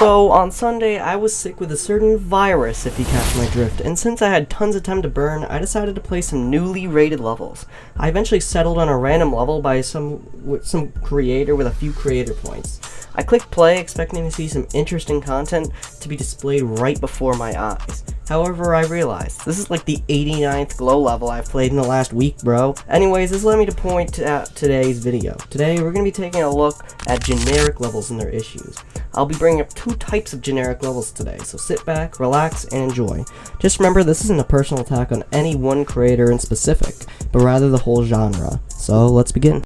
So, on Sunday, I was sick with a certain virus, if you catch my drift, and since I had tons of time to burn, I decided to play some newly rated levels. I eventually settled on a random level by some creator with a few creator points. I clicked play, expecting to see some interesting content to be displayed right before my eyes. However, I realized, this is like the 89th glow level I've played in the last week, bro. Anyways, this led me to point at today's video. Today, we're going to be taking a look at generic levels and their issues. I'll be bringing up two types of generic levels today, so sit back, relax, and enjoy. Just remember, this isn't a personal attack on any one creator in specific, but rather the whole genre. So, let's begin.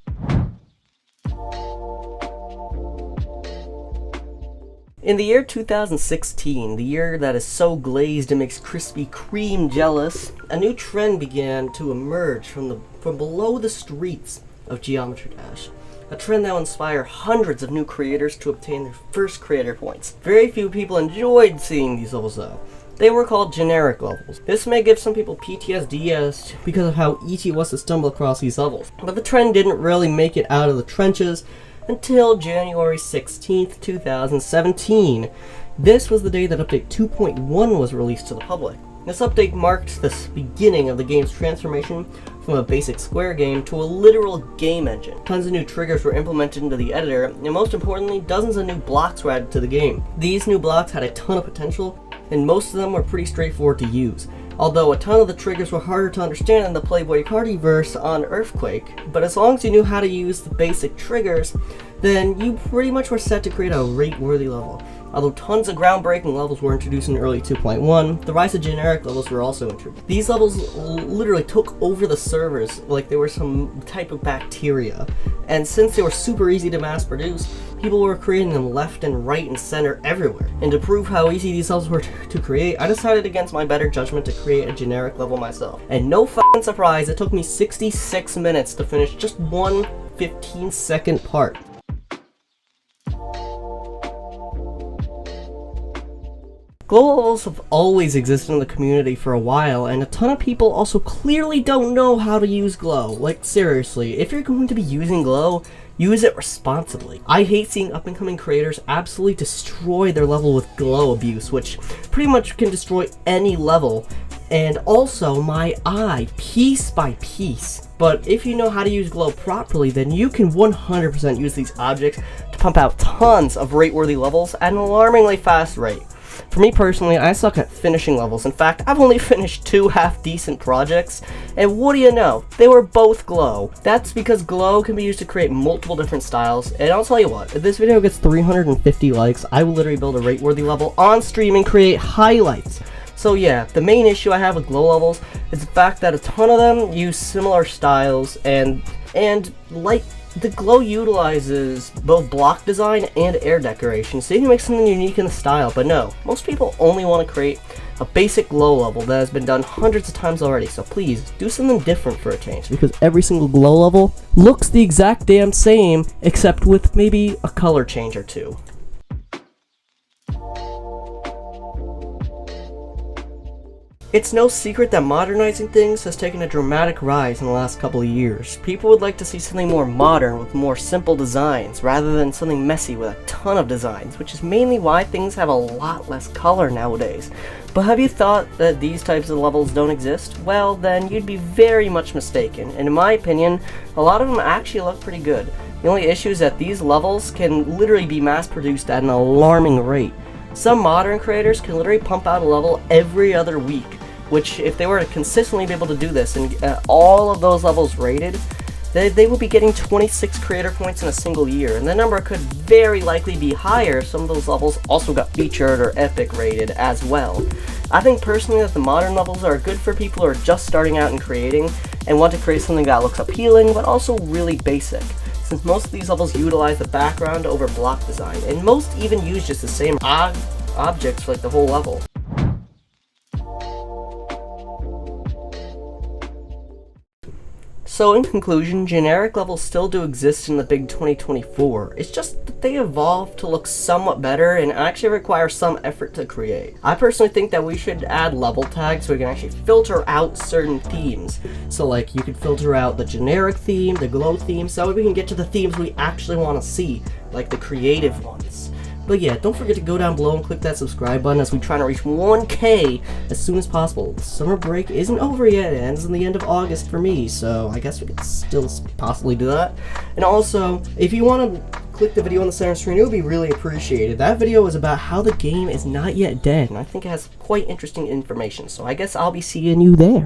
In the year 2016, the year that is so glazed it makes Krispy Kreme jealous, a new trend began to emerge from below the streets of Geometry Dash. A trend that will inspire hundreds of new creators to obtain their first creator points. Very few people enjoyed seeing these levels though. They were called generic levels. This may give some people PTSD because of how easy it was to stumble across these levels. But the trend didn't really make it out of the trenches until January 16th, 2017. This was the day that update 2.1 was released to the public. This update marked the beginning of the game's transformation from a basic Square game to a literal game engine. Tons of new triggers were implemented into the editor, and most importantly, dozens of new blocks were added to the game. These new blocks had a ton of potential, and most of them were pretty straightforward to use. Although a ton of the triggers were harder to understand in the SpaceUKArchive on Earthquake, but as long as you knew how to use the basic triggers, then you pretty much were set to create a rate-worthy level. Although tons of groundbreaking levels were introduced in early 2.1, the rise of generic levels were also introduced. These levels literally took over the servers like they were some type of bacteria, and since they were super easy to mass produce, people were creating them left and right and center everywhere. And to prove how easy these levels were to create, I decided against my better judgment to create a generic level myself. And no f***ing surprise, it took me 66 minutes to finish just one 15-second part. Glow levels have always existed in the community for a while, and a ton of people also clearly don't know how to use glow. Like, seriously, if you're going to be using glow, use it responsibly. I hate seeing up-and-coming creators absolutely destroy their level with glow abuse, which pretty much can destroy any level, and also my eye, piece by piece. But if you know how to use glow properly, then you can 100% use these objects to pump out tons of rate-worthy levels at an alarmingly fast rate. For me personally, I suck at finishing levels. In fact, I've only finished 2 half-decent projects, and what do you know? They were both glow. That's because glow can be used to create multiple different styles, and I'll tell you what, if this video gets 350 likes, I will literally build a rate-worthy level on stream and create highlights. So yeah, the main issue I have with glow levels is the fact that a ton of them use similar styles, and like, the glow utilizes both block design and air decoration, so you can make something unique in the style, but no, most people only want to create a basic glow level that has been done hundreds of times already, so please, do something different for a change, because every single glow level looks the exact damn same, except with maybe a color change or two. It's no secret that modernizing things has taken a dramatic rise in the last couple of years. People would like to see something more modern with more simple designs, rather than something messy with a ton of designs, which is mainly why things have a lot less color nowadays. But have you thought that these types of levels don't exist? Well, then you'd be very much mistaken, and in my opinion, a lot of them actually look pretty good. The only issue is that these levels can literally be mass-produced at an alarming rate. Some modern creators can literally pump out a level every other week, which if they were to consistently be able to do this and get all of those levels rated, they would be getting 26 creator points in a single year, and the number could very likely be higher if some of those levels also got featured or epic rated as well. I think personally that the modern levels are good for people who are just starting out in creating and want to create something that looks appealing but also really basic, since most of these levels utilize the background over block design, and most even use just the same objects for like the whole level. So in conclusion, generic levels still do exist in the big 2024, it's just that they evolved to look somewhat better and actually require some effort to create. I personally think that we should add level tags so we can actually filter out certain themes. So like you could filter out the generic theme, the glow theme, so we can get to the themes we actually want to see, like the creative ones. But yeah, don't forget to go down below and click that subscribe button as we try to reach 1K as soon as possible. The summer break isn't over yet. It ends in the end of August for me, so I guess we could still possibly do that. And also, if you want to click the video on the center screen, it would be really appreciated. That video is about how the game is not yet dead, and I think it has quite interesting information, so I guess I'll be seeing you there.